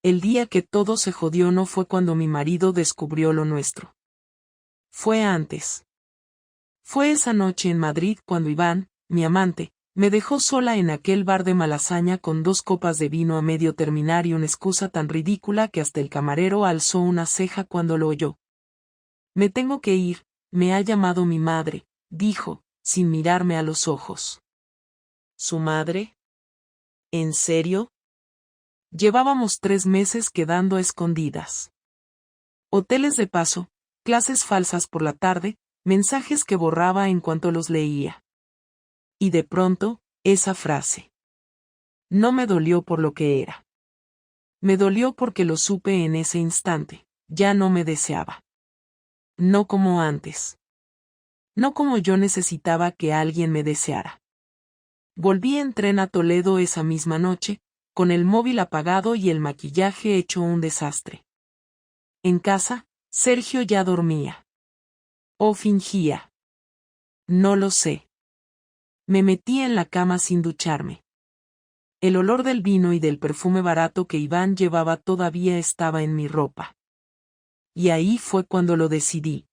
El día que todo se jodió no fue cuando mi marido descubrió lo nuestro. Fue antes. Fue esa noche en Madrid cuando Iván, mi amante, me dejó sola en aquel bar de Malasaña con 2 copas de vino a medio terminar y una excusa tan ridícula que hasta el camarero alzó una ceja cuando lo oyó. Me tengo que ir, me ha llamado mi madre, dijo, sin mirarme a los ojos. ¿Su madre? ¿En serio? Llevábamos 3 meses quedando a escondidas. Hoteles de paso, clases falsas por la tarde, mensajes que borraba en cuanto los leía. Y de pronto, esa frase. No me dolió por lo que era. Me dolió porque lo supe en ese instante, ya no me deseaba. No como antes. No como yo necesitaba que alguien me deseara. Volví en tren a Toledo esa misma noche, con el móvil apagado y el maquillaje hecho un desastre. En casa, Sergio ya dormía. O fingía. No lo sé. Me metí en la cama sin ducharme. El olor del vino y del perfume barato que Iván llevaba todavía estaba en mi ropa. Y ahí fue cuando lo decidí.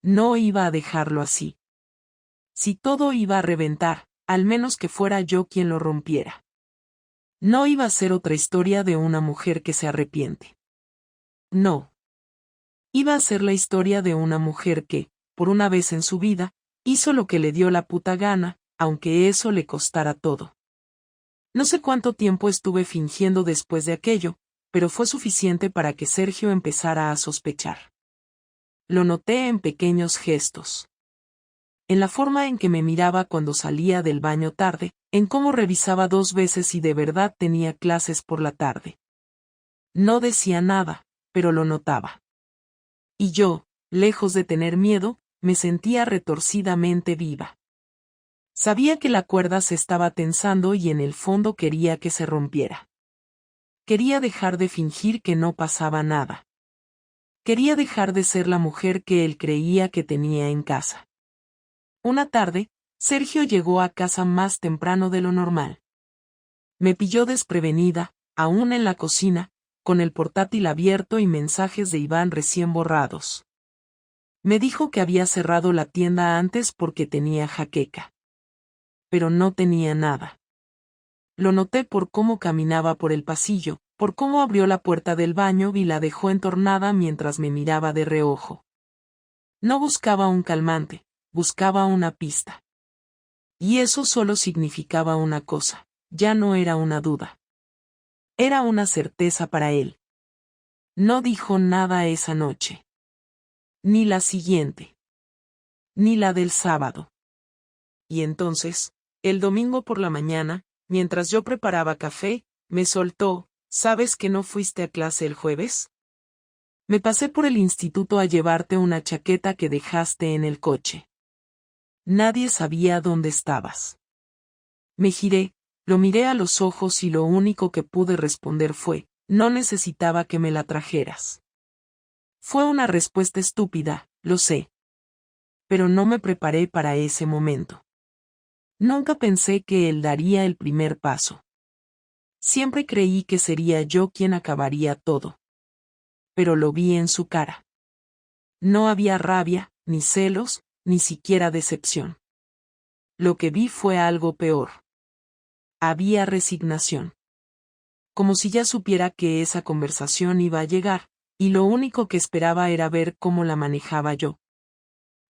No iba a dejarlo así. Si todo iba a reventar, al menos que fuera yo quien lo rompiera. No iba a ser otra historia de una mujer que se arrepiente. No. Iba a ser la historia de una mujer que, por una vez en su vida, hizo lo que le dio la puta gana, aunque eso le costara todo. No sé cuánto tiempo estuve fingiendo después de aquello, pero fue suficiente para que Sergio empezara a sospechar. Lo noté en pequeños gestos. En la forma en que me miraba cuando salía del baño tarde, en cómo revisaba 2 veces si de verdad tenía clases por la tarde. No decía nada, pero lo notaba. Y yo, lejos de tener miedo, me sentía retorcidamente viva. Sabía que la cuerda se estaba tensando y en el fondo quería que se rompiera. Quería dejar de fingir que no pasaba nada. Quería dejar de ser la mujer que él creía que tenía en casa. Una tarde, Sergio llegó a casa más temprano de lo normal. Me pilló desprevenida, aún en la cocina, con el portátil abierto y mensajes de Iván recién borrados. Me dijo que había cerrado la tienda antes porque tenía jaqueca. Pero no tenía nada. Lo noté por cómo caminaba por el pasillo, por cómo abrió la puerta del baño y la dejó entornada mientras me miraba de reojo. No buscaba un calmante, buscaba una pista. Y eso solo significaba una cosa, ya no era una duda. Era una certeza para él. No dijo nada esa noche. Ni la siguiente. Ni la del sábado. Y entonces, el domingo por la mañana, mientras yo preparaba café, me soltó, ¿sabes que no fuiste a clase el jueves? Me pasé por el instituto a llevarte una chaqueta que dejaste en el coche. Nadie sabía dónde estabas. Me giré, lo miré a los ojos y lo único que pude responder fue, no necesitaba que me la trajeras. Fue una respuesta estúpida, lo sé. Pero no me preparé para ese momento. Nunca pensé que él daría el primer paso. Siempre creí que sería yo quien acabaría todo. Pero lo vi en su cara. No había rabia, ni celos, ni siquiera decepción. Lo que vi fue algo peor. Había resignación. Como si ya supiera que esa conversación iba a llegar, y lo único que esperaba era ver cómo la manejaba yo.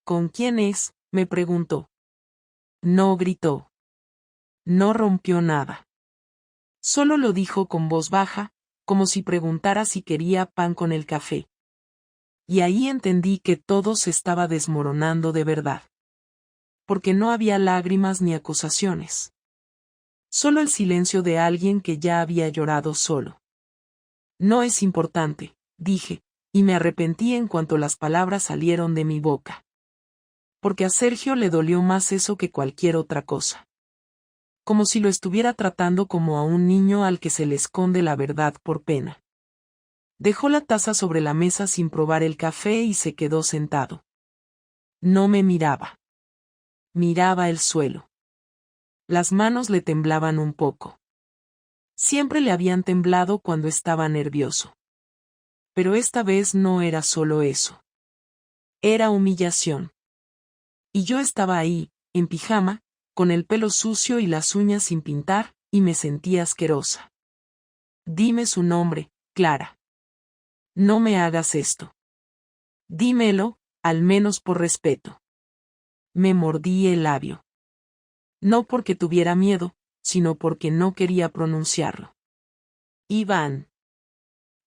¿Con quién es?, me preguntó. No gritó. No rompió nada. Solo lo dijo con voz baja, como si preguntara si quería pan con el café. Y ahí entendí que todo se estaba desmoronando de verdad. Porque no había lágrimas ni acusaciones. Solo el silencio de alguien que ya había llorado solo. No es importante, dije, y me arrepentí en cuanto las palabras salieron de mi boca. Porque a Sergio le dolió más eso que cualquier otra cosa. Como si lo estuviera tratando como a un niño al que se le esconde la verdad por pena. Dejó la taza sobre la mesa sin probar el café y se quedó sentado. No me miraba. Miraba el suelo. Las manos le temblaban un poco. Siempre le habían temblado cuando estaba nervioso. Pero esta vez no era solo eso. Era humillación. Y yo estaba ahí, en pijama, con el pelo sucio y las uñas sin pintar, y me sentía asquerosa. Dime su nombre, Clara. No me hagas esto. Dímelo, al menos por respeto. Me mordí el labio. No porque tuviera miedo, sino porque no quería pronunciarlo. Iván.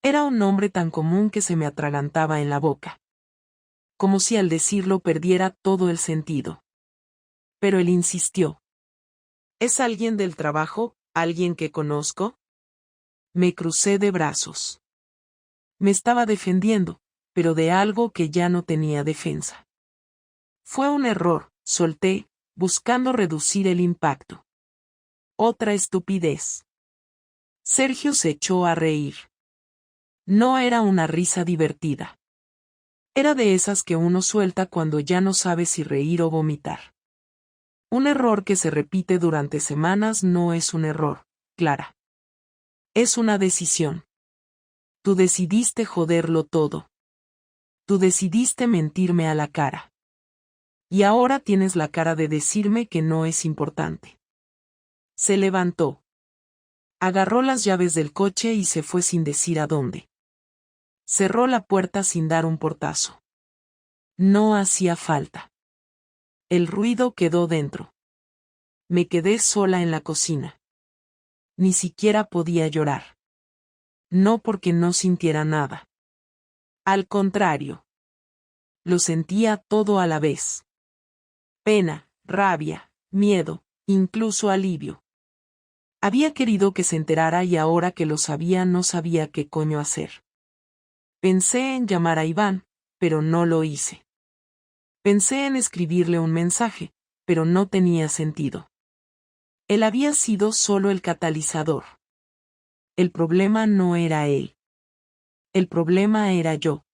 Era un nombre tan común que se me atragantaba en la boca. Como si al decirlo perdiera todo el sentido. Pero él insistió. ¿Es alguien del trabajo, alguien que conozco? Me crucé de brazos. Me estaba defendiendo, pero de algo que ya no tenía defensa. Fue un error, solté, buscando reducir el impacto. Otra estupidez. Sergio se echó a reír. No era una risa divertida. Era de esas que uno suelta cuando ya no sabe si reír o vomitar. Un error que se repite durante semanas no es un error, Clara. Es una decisión. Tú decidiste joderlo todo. Tú decidiste mentirme a la cara. Y ahora tienes la cara de decirme que no es importante. Se levantó. Agarró las llaves del coche y se fue sin decir a dónde. Cerró la puerta sin dar un portazo. No hacía falta. El ruido quedó dentro. Me quedé sola en la cocina. Ni siquiera podía llorar. No porque no sintiera nada. Al contrario. Lo sentía todo a la vez. Pena, rabia, miedo, incluso alivio. Había querido que se enterara y ahora que lo sabía no sabía qué coño hacer. Pensé en llamar a Iván, pero no lo hice. Pensé en escribirle un mensaje, pero no tenía sentido. Él había sido solo el catalizador. El problema no era él. El problema era yo.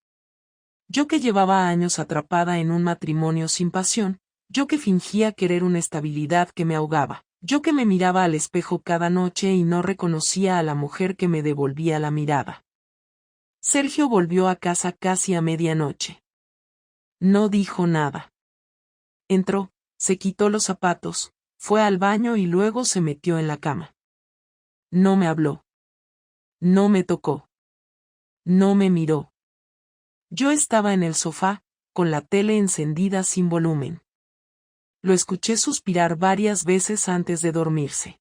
Yo que llevaba años atrapada en un matrimonio sin pasión, yo que fingía querer una estabilidad que me ahogaba, yo que me miraba al espejo cada noche y no reconocía a la mujer que me devolvía la mirada. Sergio volvió a casa casi a medianoche. No dijo nada. Entró, se quitó los zapatos, fue al baño y luego se metió en la cama. No me habló. No me tocó. No me miró. Yo estaba en el sofá, con la tele encendida sin volumen. Lo escuché suspirar varias veces antes de dormirse.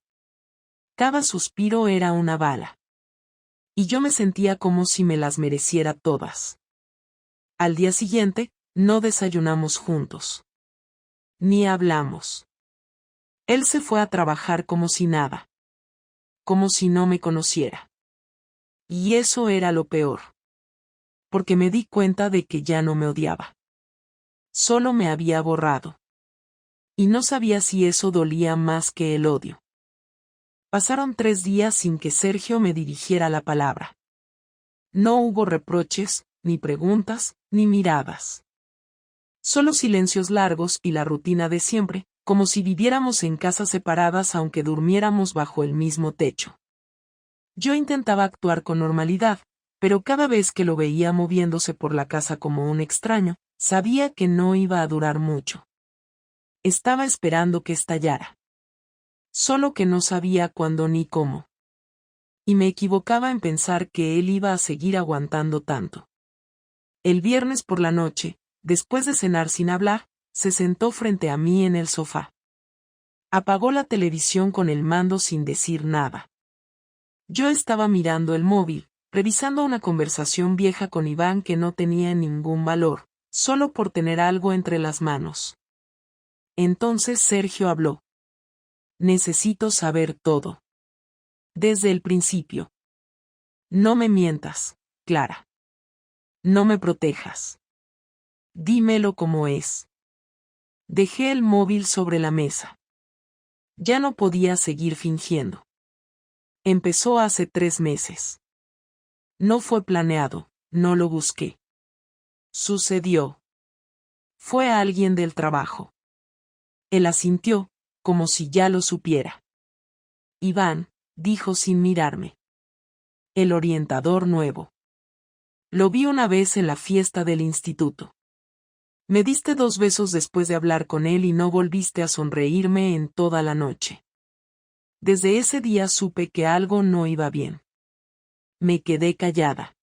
Cada suspiro era una bala. Y yo me sentía como si me las mereciera todas. Al día siguiente, no desayunamos juntos. Ni hablamos. Él se fue a trabajar como si nada. Como si no me conociera. Y eso era lo peor. Porque me di cuenta de que ya no me odiaba. Solo me había borrado. Y no sabía si eso dolía más que el odio. Pasaron 3 días sin que Sergio me dirigiera la palabra. No hubo reproches, ni preguntas, ni miradas. Solo silencios largos y la rutina de siempre, como si viviéramos en casas separadas aunque durmiéramos bajo el mismo techo. Yo intentaba actuar con normalidad, pero cada vez que lo veía moviéndose por la casa como un extraño, sabía que no iba a durar mucho. Estaba esperando que estallara. Solo que no sabía cuándo ni cómo. Y me equivocaba en pensar que él iba a seguir aguantando tanto. El viernes por la noche, después de cenar sin hablar, se sentó frente a mí en el sofá. Apagó la televisión con el mando sin decir nada. Yo estaba mirando el móvil, revisando una conversación vieja con Iván que no tenía ningún valor, solo por tener algo entre las manos. Entonces Sergio habló. Necesito saber todo. Desde el principio. No me mientas, Clara. No me protejas. Dímelo como es. Dejé el móvil sobre la mesa. Ya no podía seguir fingiendo. Empezó hace 3 meses. No fue planeado, no lo busqué. Sucedió. Fue alguien del trabajo. Él asintió, como si ya lo supiera. Iván, dijo sin mirarme. El orientador nuevo. Lo vi una vez en la fiesta del instituto. Me diste 2 besos después de hablar con él y no volviste a sonreírme en toda la noche. Desde ese día supe que algo no iba bien. Me quedé callada.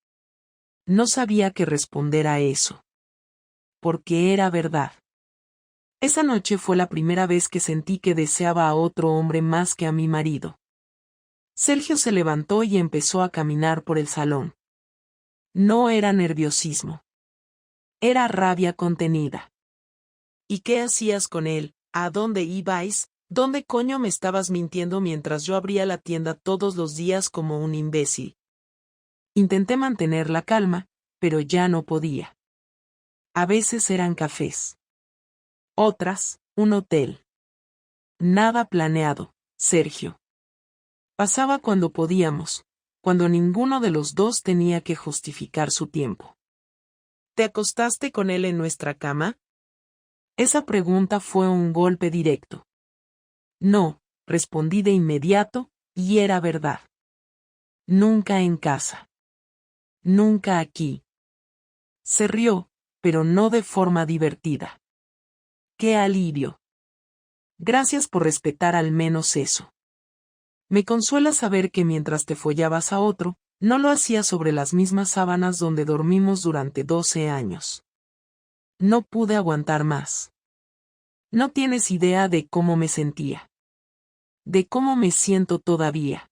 No sabía qué responder a eso. Porque era verdad. Esa noche fue la primera vez que sentí que deseaba a otro hombre más que a mi marido. Sergio se levantó y empezó a caminar por el salón. No era nerviosismo. Era rabia contenida. ¿Y qué hacías con él? ¿A dónde ibais? ¿Dónde coño me estabas mintiendo mientras yo abría la tienda todos los días como un imbécil? Intenté mantener la calma, pero ya no podía. A veces eran cafés. Otras, un hotel. Nada planeado, Sergio. Pasaba cuando podíamos, cuando ninguno de los dos tenía que justificar su tiempo. ¿Te acostaste con él en nuestra cama? Esa pregunta fue un golpe directo. No, respondí de inmediato, y era verdad. Nunca en casa. Nunca aquí. Se rió, pero no de forma divertida. ¡Qué alivio! Gracias por respetar al menos eso. Me consuela saber que mientras te follabas a otro, no lo hacías sobre las mismas sábanas donde dormimos durante 12 años. No pude aguantar más. No tienes idea de cómo me sentía. De cómo me siento todavía.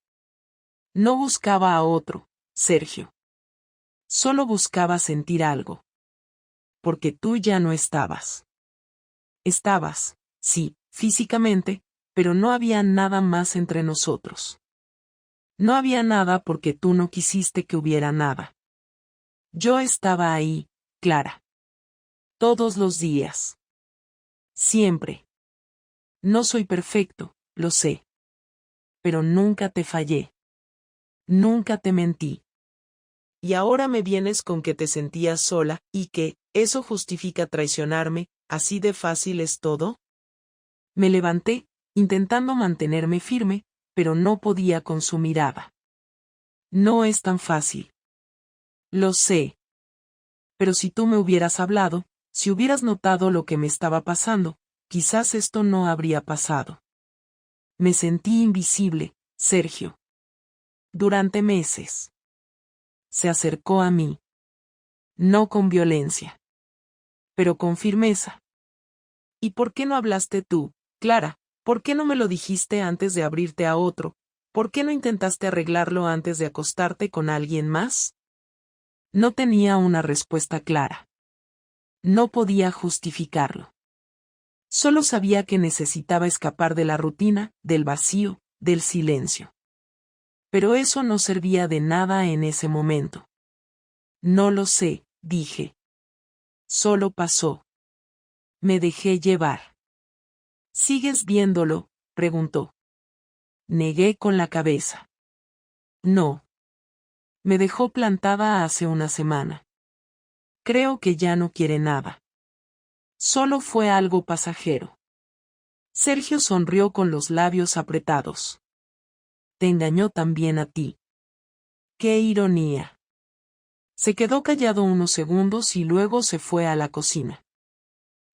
No buscaba a otro, Sergio. Solo buscaba sentir algo. Porque tú ya no estabas. Estabas, sí, físicamente, pero no había nada más entre nosotros. No había nada porque tú no quisiste que hubiera nada. Yo estaba ahí, Clara. Todos los días. Siempre. No soy perfecto, lo sé. Pero nunca te fallé. Nunca te mentí. Y ahora me vienes con que te sentías sola, y que, eso justifica traicionarme, ¿así de fácil es todo? Me levanté, intentando mantenerme firme, pero no podía con su mirada. No es tan fácil. Lo sé. Pero si tú me hubieras hablado, si hubieras notado lo que me estaba pasando, quizás esto no habría pasado. Me sentí invisible, Sergio. Durante meses. Se acercó a mí. No con violencia. Pero con firmeza. ¿Y por qué no hablaste tú, Clara? ¿Por qué no me lo dijiste antes de abrirte a otro? ¿Por qué no intentaste arreglarlo antes de acostarte con alguien más? No tenía una respuesta clara. No podía justificarlo. Solo sabía que necesitaba escapar de la rutina, del vacío, del silencio. Pero eso no servía de nada en ese momento. No lo sé, dije. Solo pasó. Me dejé llevar. ¿Sigues viéndolo?, preguntó. Negué con la cabeza. No. Me dejó plantada hace una semana. Creo que ya no quiere nada. Solo fue algo pasajero. Sergio sonrió con los labios apretados. Te engañó también a ti. ¡Qué ironía! Se quedó callado unos segundos y luego se fue a la cocina.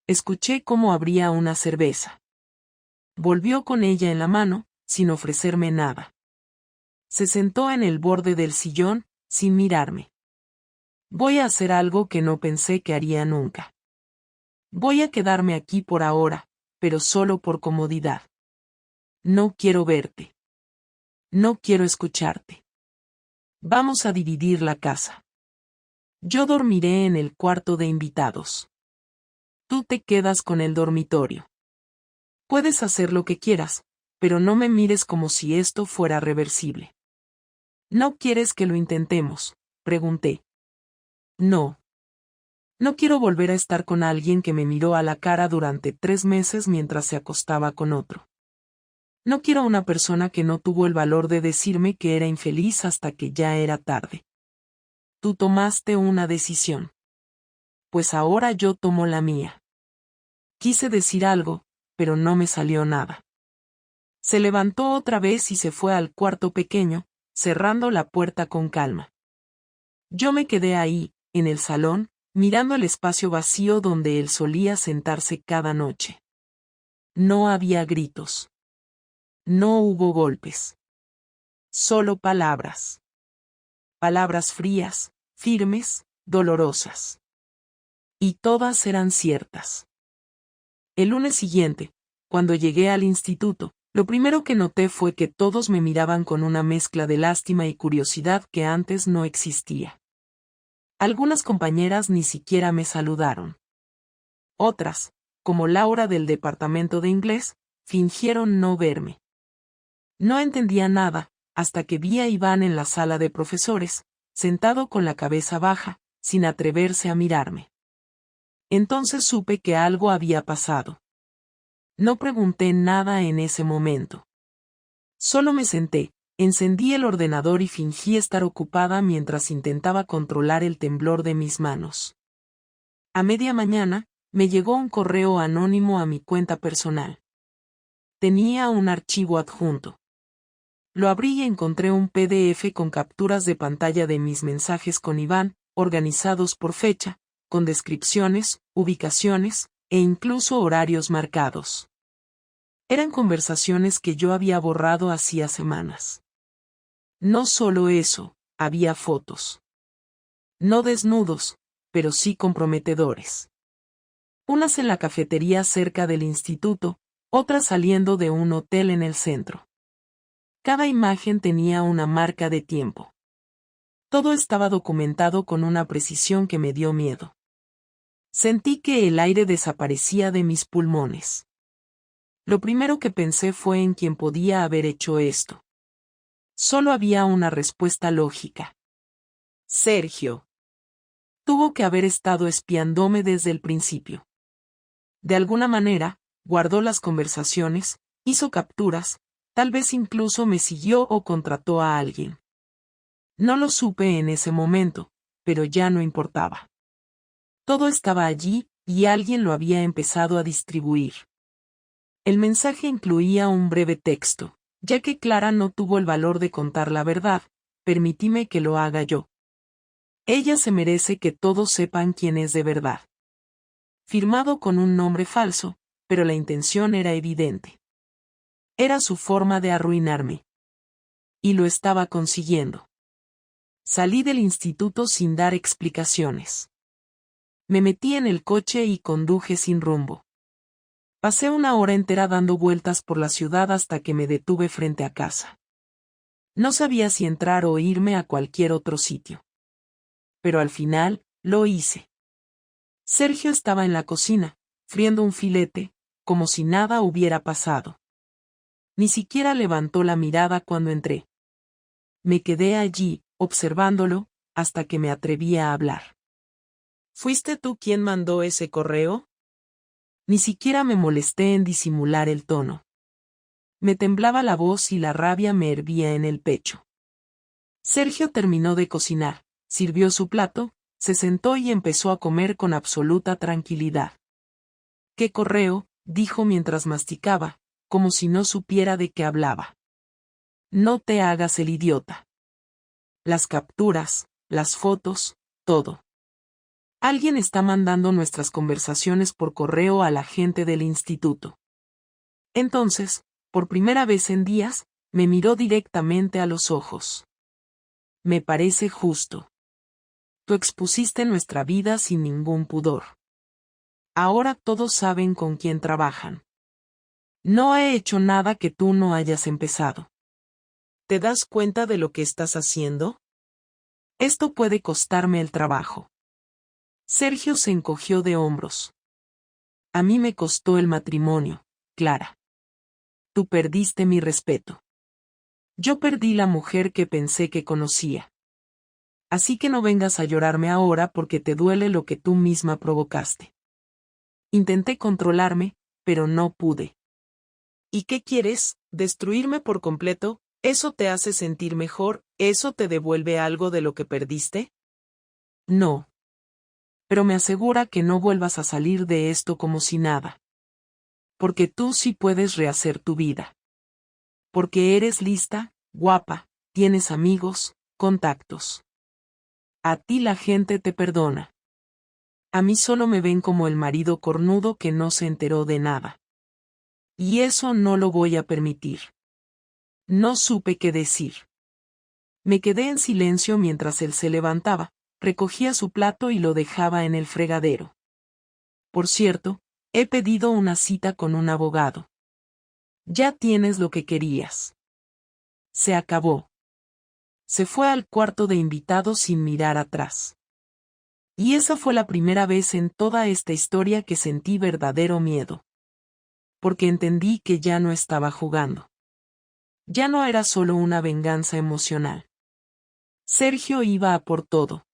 Escuché cómo abría una cerveza. Volvió con ella en la mano, sin ofrecerme nada. Se sentó en el borde del sillón, sin mirarme. Voy a hacer algo que no pensé que haría nunca. Voy a quedarme aquí por ahora, pero solo por comodidad. No quiero verte. No quiero escucharte. Vamos a dividir la casa. Yo dormiré en el cuarto de invitados. Tú te quedas con el dormitorio. Puedes hacer lo que quieras, pero no me mires como si esto fuera reversible. ¿No quieres que lo intentemos?, pregunté. No. No quiero volver a estar con alguien que me miró a la cara durante 3 meses mientras se acostaba con otro. No quiero a una persona que no tuvo el valor de decirme que era infeliz hasta que ya era tarde. Tú tomaste una decisión. Pues ahora yo tomo la mía. Quise decir algo, pero no me salió nada. Se levantó otra vez y se fue al cuarto pequeño, cerrando la puerta con calma. Yo me quedé ahí, en el salón, mirando el espacio vacío donde él solía sentarse cada noche. No había gritos. No hubo golpes. Solo palabras. Palabras frías, firmes, dolorosas. Y todas eran ciertas. El lunes siguiente, cuando llegué al instituto, lo primero que noté fue que todos me miraban con una mezcla de lástima y curiosidad que antes no existía. Algunas compañeras ni siquiera me saludaron. Otras, como Laura del departamento de inglés, fingieron no verme. No entendía nada, hasta que vi a Iván en la sala de profesores, sentado con la cabeza baja, sin atreverse a mirarme. Entonces supe que algo había pasado. No pregunté nada en ese momento. Solo me senté, encendí el ordenador y fingí estar ocupada mientras intentaba controlar el temblor de mis manos. A media mañana, me llegó un correo anónimo a mi cuenta personal. Tenía un archivo adjunto. Lo abrí y encontré un PDF con capturas de pantalla de mis mensajes con Iván, organizados por fecha, con descripciones, ubicaciones, e incluso horarios marcados. Eran conversaciones que yo había borrado hacía semanas. No solo eso, había fotos. No desnudos, pero sí comprometedores. Unas en la cafetería cerca del instituto, otras saliendo de un hotel en el centro. Cada imagen tenía una marca de tiempo. Todo estaba documentado con una precisión que me dio miedo. Sentí que el aire desaparecía de mis pulmones. Lo primero que pensé fue en quién podía haber hecho esto. Solo había una respuesta lógica. Sergio. Tuvo que haber estado espiándome desde el principio. De alguna manera, guardó las conversaciones, hizo capturas, tal vez incluso me siguió o contrató a alguien. No lo supe en ese momento, pero ya no importaba. Todo estaba allí, y alguien lo había empezado a distribuir. El mensaje incluía un breve texto. Ya que Clara no tuvo el valor de contar la verdad, permítime que lo haga yo. Ella se merece que todos sepan quién es de verdad. Firmado con un nombre falso, pero la intención era evidente. Era su forma de arruinarme. Y lo estaba consiguiendo. Salí del instituto sin dar explicaciones. Me metí en el coche y conduje sin rumbo. Pasé una hora entera dando vueltas por la ciudad hasta que me detuve frente a casa. No sabía si entrar o irme a cualquier otro sitio. Pero al final, lo hice. Sergio estaba en la cocina, friendo un filete, como si nada hubiera pasado. Ni siquiera levantó la mirada cuando entré. Me quedé allí, observándolo, hasta que me atreví a hablar. ¿Fuiste tú quien mandó ese correo? Ni siquiera me molesté en disimular el tono. Me temblaba la voz y la rabia me hervía en el pecho. Sergio terminó de cocinar, sirvió su plato, se sentó y empezó a comer con absoluta tranquilidad. ¿Qué correo?, dijo mientras masticaba, como si no supiera de qué hablaba. No te hagas el idiota. Las capturas, las fotos, todo. Alguien está mandando nuestras conversaciones por correo a la gente del instituto. Entonces, por primera vez en días, me miró directamente a los ojos. Me parece justo. Tú expusiste nuestra vida sin ningún pudor. Ahora todos saben con quién trabajan. No he hecho nada que tú no hayas empezado. ¿Te das cuenta de lo que estás haciendo? Esto puede costarme el trabajo. Sergio se encogió de hombros. A mí me costó el matrimonio, Clara. Tú perdiste mi respeto. Yo perdí la mujer que pensé que conocía. Así que no vengas a llorarme ahora porque te duele lo que tú misma provocaste. Intenté controlarme, pero no pude. ¿Y qué quieres? ¿Destruirme por completo? ¿Eso te hace sentir mejor? ¿Eso te devuelve algo de lo que perdiste? No. Pero me asegura que no vuelvas a salir de esto como si nada. Porque tú sí puedes rehacer tu vida. Porque eres lista, guapa, tienes amigos, contactos. A ti la gente te perdona. A mí solo me ven como el marido cornudo que no se enteró de nada. Y eso no lo voy a permitir. No supe qué decir. Me quedé en silencio mientras él se levantaba, recogía su plato y lo dejaba en el fregadero. Por cierto, he pedido una cita con un abogado. Ya tienes lo que querías. Se acabó. Se fue al cuarto de invitados sin mirar atrás. Y esa fue la primera vez en toda esta historia que sentí verdadero miedo. Porque entendí que ya no estaba jugando. Ya no era solo una venganza emocional. Sergio iba a por todo.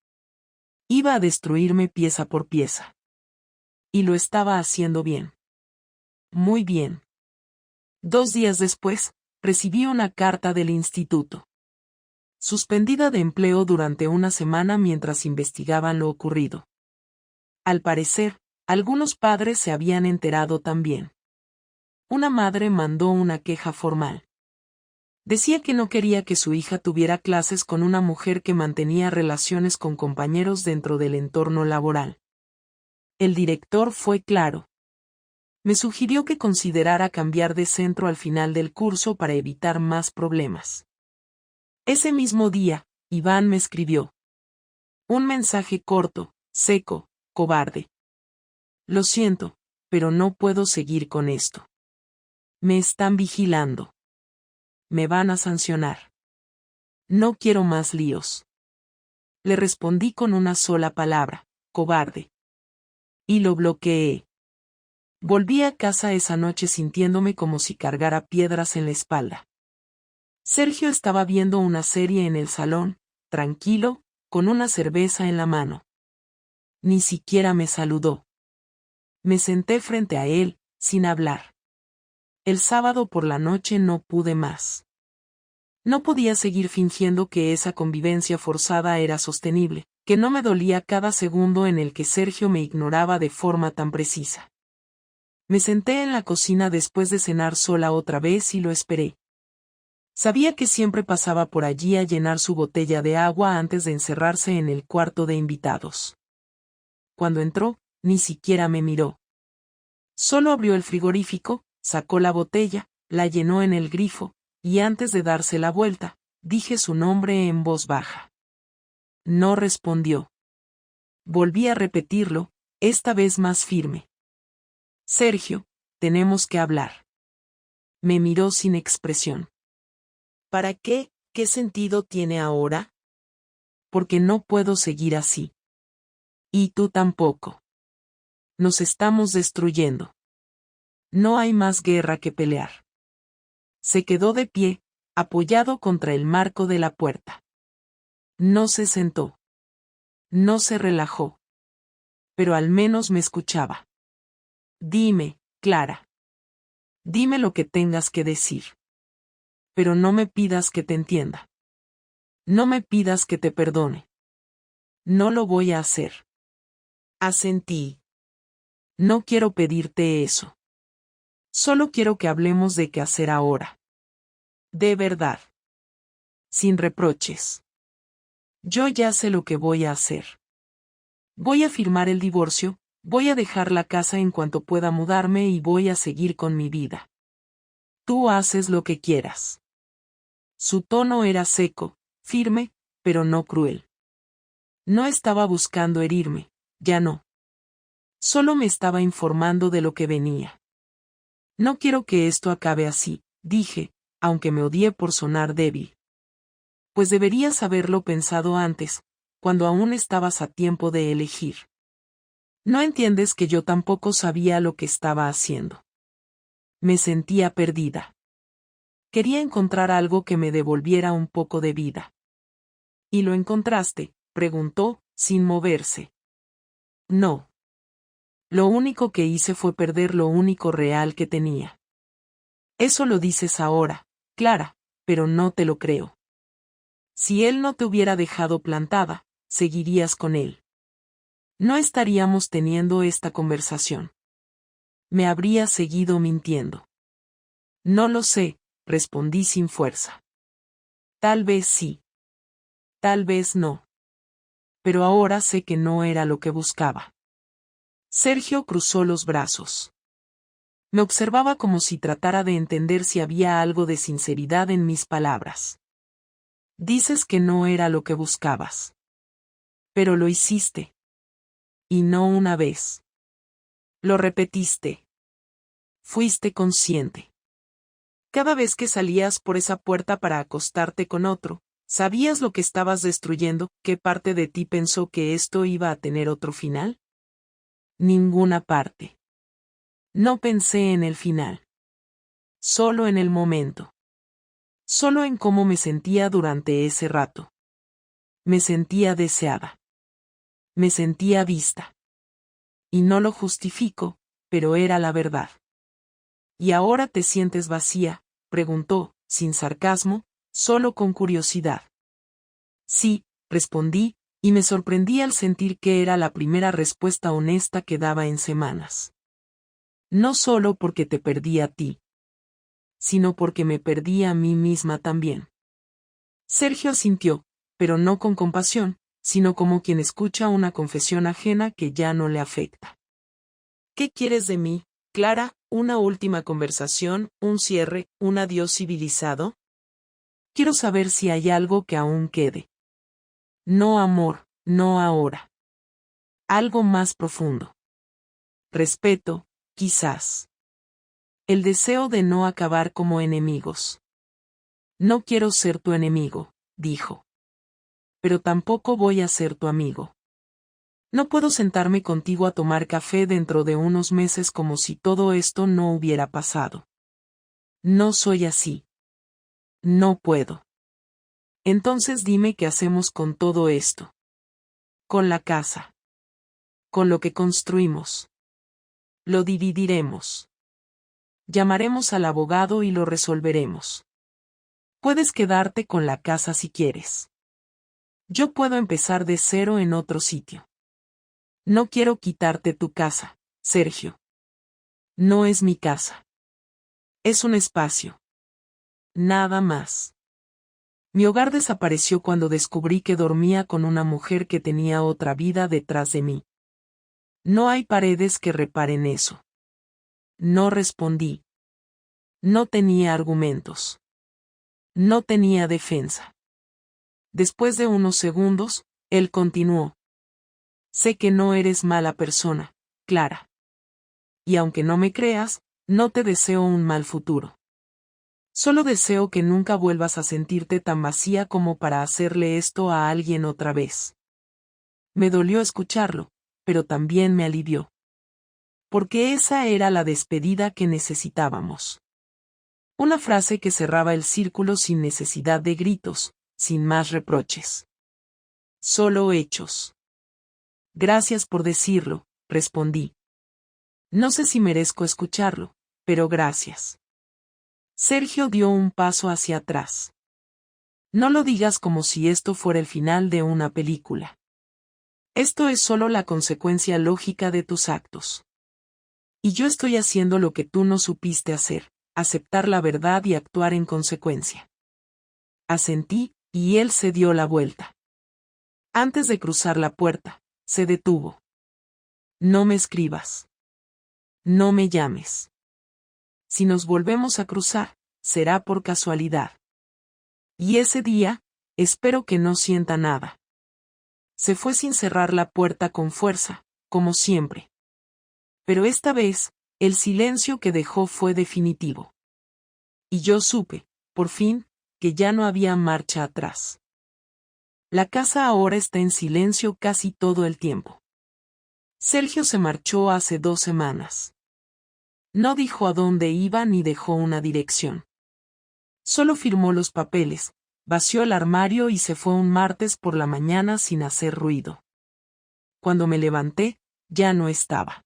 Iba a destruirme pieza por pieza. Y lo estaba haciendo bien. Muy bien. 2 días después, recibí una carta del instituto. Suspendida de empleo durante una semana mientras investigaban lo ocurrido. Al parecer, algunos padres se habían enterado también. Una madre mandó una queja formal. Decía que no quería que su hija tuviera clases con una mujer que mantenía relaciones con compañeros dentro del entorno laboral. El director fue claro. Me sugirió que considerara cambiar de centro al final del curso para evitar más problemas. Ese mismo día, Iván me escribió. Un mensaje corto, seco, cobarde. Lo siento, pero no puedo seguir con esto. Me están vigilando. Me van a sancionar. No quiero más líos. Le respondí con una sola palabra, cobarde. Y lo bloqueé. Volví a casa esa noche sintiéndome como si cargara piedras en la espalda. Sergio estaba viendo una serie en el salón, tranquilo, con una cerveza en la mano. Ni siquiera me saludó. Me senté frente a él, sin hablar. El sábado por la noche no pude más. No podía seguir fingiendo que esa convivencia forzada era sostenible, que no me dolía cada segundo en el que Sergio me ignoraba de forma tan precisa. Me senté en la cocina después de cenar sola otra vez y lo esperé. Sabía que siempre pasaba por allí a llenar su botella de agua antes de encerrarse en el cuarto de invitados. Cuando entró, ni siquiera me miró. Solo abrió el frigorífico, sacó la botella, la llenó en el grifo, y antes de darse la vuelta, dije su nombre en voz baja. No respondió. Volví a repetirlo, esta vez más firme. Sergio, tenemos que hablar. Me miró sin expresión. ¿Para qué? ¿Qué sentido tiene ahora? Porque no puedo seguir así. Y tú tampoco. Nos estamos destruyendo. No hay más guerra que pelear. Se quedó de pie, apoyado contra el marco de la puerta. No se sentó. No se relajó. Pero al menos me escuchaba. Dime, Clara. Dime lo que tengas que decir. Pero no me pidas que te entienda. No me pidas que te perdone. No lo voy a hacer. Asentí. No quiero pedirte eso. Solo quiero que hablemos de qué hacer ahora. De verdad. Sin reproches. Yo ya sé lo que voy a hacer. Voy a firmar el divorcio, voy a dejar la casa en cuanto pueda mudarme y voy a seguir con mi vida. Tú haces lo que quieras. Su tono era seco, firme, pero no cruel. No estaba buscando herirme, ya no. Solo me estaba informando de lo que venía. No quiero que esto acabe así, dije, aunque me odié por sonar débil. Pues deberías haberlo pensado antes, cuando aún estabas a tiempo de elegir. No entiendes que yo tampoco sabía lo que estaba haciendo. Me sentía perdida. Quería encontrar algo que me devolviera un poco de vida. ¿Y lo encontraste?, preguntó, sin moverse. No. Lo único que hice fue perder lo único real que tenía. Eso lo dices ahora, Clara, pero no te lo creo. Si él no te hubiera dejado plantada, seguirías con él. No estaríamos teniendo esta conversación. Me habría seguido mintiendo. No lo sé, respondí sin fuerza. Tal vez sí. Tal vez no. Pero ahora sé que no era lo que buscaba. Sergio cruzó los brazos. Me observaba como si tratara de entender si había algo de sinceridad en mis palabras. Dices que no era lo que buscabas. Pero lo hiciste. Y no una vez. Lo repetiste. Fuiste consciente. Cada vez que salías por esa puerta para acostarte con otro, ¿sabías lo que estabas destruyendo? ¿Qué parte de ti pensó que esto iba a tener otro final? Ninguna parte. No pensé en el final. Solo en el momento. Solo en cómo me sentía durante ese rato. Me sentía deseada. Me sentía vista. Y no lo justifico, pero era la verdad. ¿Y ahora te sientes vacía?, preguntó, sin sarcasmo, solo con curiosidad. Sí, respondí, y me sorprendí al sentir que era la primera respuesta honesta que daba en semanas. No solo porque te perdí a ti, sino porque me perdí a mí misma también. Sergio asintió, pero no con compasión, sino como quien escucha una confesión ajena que ya no le afecta. ¿Qué quieres de mí, Clara? ¿Una última conversación, un cierre, un adiós civilizado? Quiero saber si hay algo que aún quede. No amor, no ahora. Algo más profundo. Respeto, quizás. El deseo de no acabar como enemigos. No quiero ser tu enemigo, dijo. Pero tampoco voy a ser tu amigo. No puedo sentarme contigo a tomar café dentro de unos meses como si todo esto no hubiera pasado. No soy así. No puedo. Entonces dime qué hacemos con todo esto. Con la casa. Con lo que construimos. Lo dividiremos. Llamaremos al abogado y lo resolveremos. Puedes quedarte con la casa si quieres. Yo puedo empezar de cero en otro sitio. No quiero quitarte tu casa, Sergio. No es mi casa. Es un espacio. Nada más. Mi hogar desapareció cuando descubrí que dormía con una mujer que tenía otra vida detrás de mí. No hay paredes que reparen eso. No respondí. No tenía argumentos. No tenía defensa. Después de unos segundos, él continuó. Sé que no eres mala persona, Clara. Y aunque no me creas, no te deseo un mal futuro. Solo deseo que nunca vuelvas a sentirte tan vacía como para hacerle esto a alguien otra vez. Me dolió escucharlo, pero también me alivió. Porque esa era la despedida que necesitábamos. Una frase que cerraba el círculo sin necesidad de gritos, sin más reproches. Solo hechos. Gracias por decirlo, respondí. No sé si merezco escucharlo, pero gracias. Sergio dio un paso hacia atrás. No lo digas como si esto fuera el final de una película. Esto es solo la consecuencia lógica de tus actos. Y yo estoy haciendo lo que tú no supiste hacer, aceptar la verdad y actuar en consecuencia. Asentí, y él se dio la vuelta. Antes de cruzar la puerta, se detuvo. No me escribas. No me llames. Si nos volvemos a cruzar, será por casualidad. Y ese día, espero que no sienta nada. Se fue sin cerrar la puerta con fuerza, como siempre. Pero esta vez, el silencio que dejó fue definitivo. Y yo supe, por fin, que ya no había marcha atrás. La casa ahora está en silencio casi todo el tiempo. Sergio se marchó hace 2 semanas. No dijo a dónde iba ni dejó una dirección. Solo firmó los papeles, vació el armario y se fue un martes por la mañana sin hacer ruido. Cuando me levanté, ya no estaba.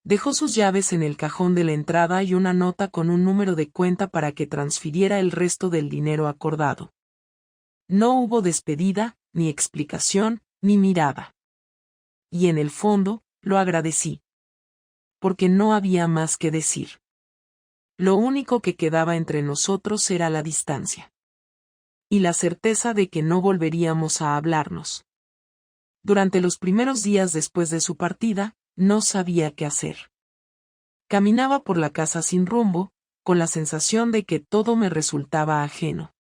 Dejó sus llaves en el cajón de la entrada y una nota con un número de cuenta para que transfiriera el resto del dinero acordado. No hubo despedida, ni explicación, ni mirada. Y en el fondo, lo agradecí. Porque no había más que decir. lo único que quedaba entre nosotros era la distancia. Y la certeza de que no volveríamos a hablarnos. Durante los primeros días después de su partida, no sabía qué hacer. Caminaba por la casa sin rumbo, con la sensación de que todo me resultaba ajeno.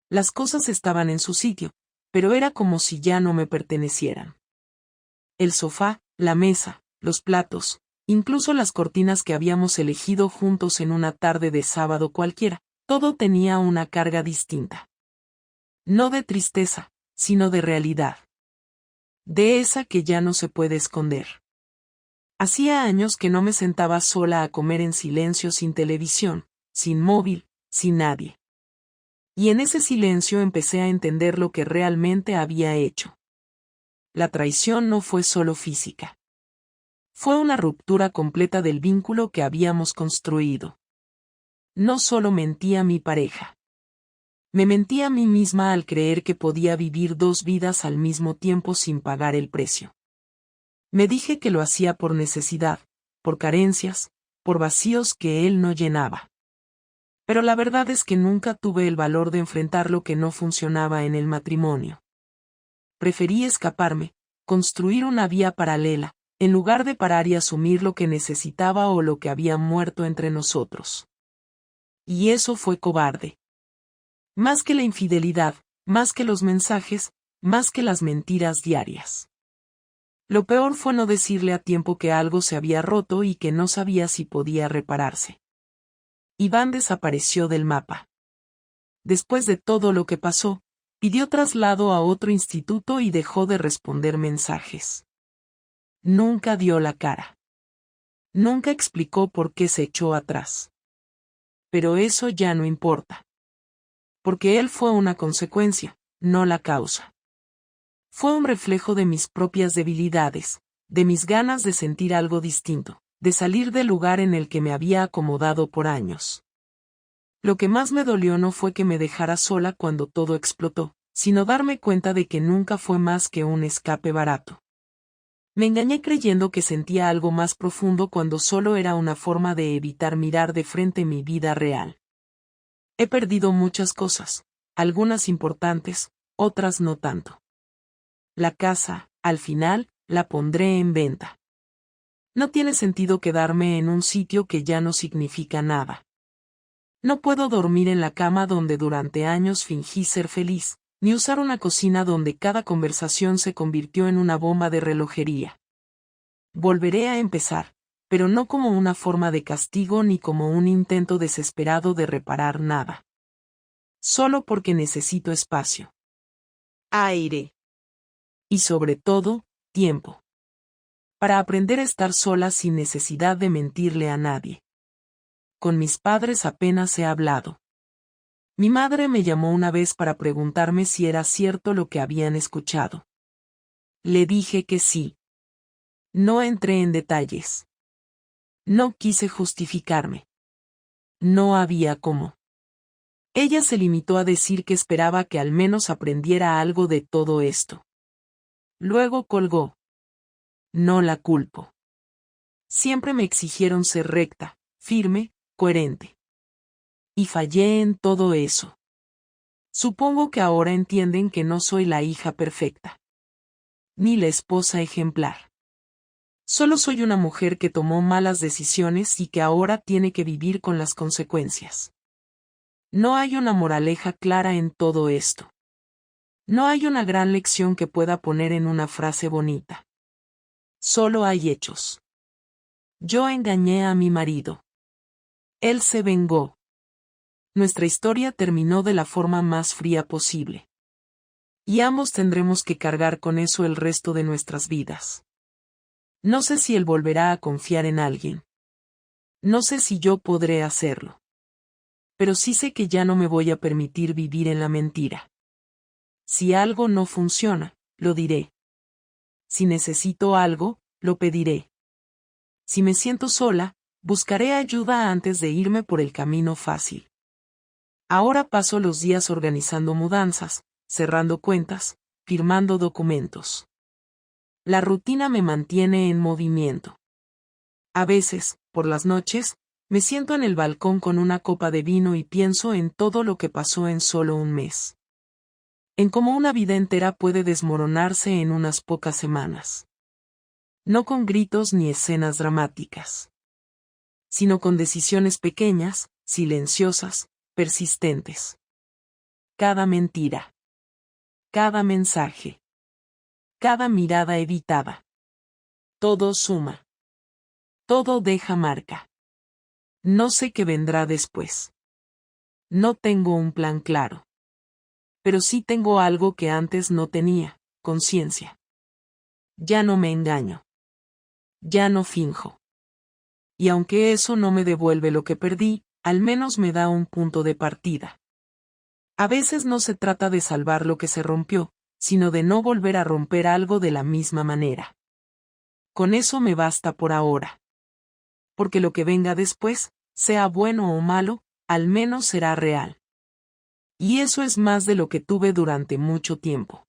Las cosas estaban en su sitio, pero era como si ya no me pertenecieran. El sofá, la mesa, los platos, incluso las cortinas que habíamos elegido juntos en una tarde de sábado cualquiera, todo tenía una carga distinta. No de tristeza, sino de realidad. De esa que ya no se puede esconder. Hacía años que no me sentaba sola a comer en silencio sin televisión, sin móvil, sin nadie. Y en ese silencio empecé a entender lo que realmente había hecho. La traición no fue solo física. Fue una ruptura completa del vínculo que habíamos construido. No solo mentí a mi pareja. Me mentí a mí misma al creer que podía vivir dos vidas al mismo tiempo sin pagar el precio. Me dije que lo hacía por necesidad, por carencias, por vacíos que él no llenaba. Pero la verdad es que nunca tuve el valor de enfrentar lo que no funcionaba en el matrimonio. Preferí escaparme, construir una vía paralela, en lugar de parar y asumir lo que necesitaba o lo que había muerto entre nosotros. Y eso fue cobarde. Más que la infidelidad, más que los mensajes, más que las mentiras diarias. Lo peor fue no decirle a tiempo que algo se había roto y que no sabía si podía repararse. Iván desapareció del mapa. Después de todo lo que pasó, pidió traslado a otro instituto y dejó de responder mensajes. Nunca dio la cara. Nunca explicó por qué se echó atrás. Pero eso ya no importa. Porque él fue una consecuencia, no la causa. Fue un reflejo de mis propias debilidades, de mis ganas de sentir algo distinto, de salir del lugar en el que me había acomodado por años. Lo que más me dolió no fue que me dejara sola cuando todo explotó, sino darme cuenta de que nunca fue más que un escape barato. Me engañé creyendo que sentía algo más profundo cuando solo era una forma de evitar mirar de frente mi vida real. He perdido muchas cosas, algunas importantes, otras no tanto. La casa, al final, la pondré en venta. No tiene sentido quedarme en un sitio que ya no significa nada. No puedo dormir en la cama donde durante años fingí ser feliz, ni usar una cocina donde cada conversación se convirtió en una bomba de relojería. Volveré a empezar, pero no como una forma de castigo ni como un intento desesperado de reparar nada. Solo porque necesito espacio. Aire. Y sobre todo, tiempo. Para aprender a estar sola sin necesidad de mentirle a nadie. Con mis padres apenas he hablado. Mi madre me llamó una vez para preguntarme si era cierto lo que habían escuchado. Le dije que sí. No entré en detalles. No quise justificarme. No había cómo. Ella se limitó a decir que esperaba que al menos aprendiera algo de todo esto. Luego colgó. No la culpo. Siempre me exigieron ser recta, firme, coherente. Y fallé en todo eso. Supongo que ahora entienden que no soy la hija perfecta. Ni la esposa ejemplar. Solo soy una mujer que tomó malas decisiones y que ahora tiene que vivir con las consecuencias. No hay una moraleja clara en todo esto. No hay una gran lección que pueda poner en una frase bonita. Solo hay hechos. Yo engañé a mi marido. Él se vengó. Nuestra historia terminó de la forma más fría posible. Y ambos tendremos que cargar con eso el resto de nuestras vidas. No sé si él volverá a confiar en alguien. No sé si yo podré hacerlo. Pero sí sé que ya no me voy a permitir vivir en la mentira. Si algo no funciona, lo diré. Si necesito algo, lo pediré. Si me siento sola, buscaré ayuda antes de irme por el camino fácil. Ahora paso los días organizando mudanzas, cerrando cuentas, firmando documentos. La rutina me mantiene en movimiento. A veces, por las noches, Me siento en el balcón con una copa de vino y pienso en todo lo que pasó en solo un mes. En cómo una vida entera puede desmoronarse en unas pocas semanas. No con gritos ni escenas dramáticas, sino con decisiones pequeñas, silenciosas, persistentes. Cada mentira. Cada mensaje. Cada mirada evitada. Todo suma. Todo deja marca. No sé qué vendrá después. No tengo un plan claro. Pero sí tengo algo que antes no tenía, conciencia. Ya no me engaño. Ya no finjo. Y aunque eso no me devuelve lo que perdí, al menos me da un punto de partida. A veces no se trata de salvar lo que se rompió, sino de no volver a romper algo de la misma manera. Con eso me basta por ahora. Porque lo que venga después, sea bueno o malo, al menos será real. Y eso es más de lo que tuve durante mucho tiempo.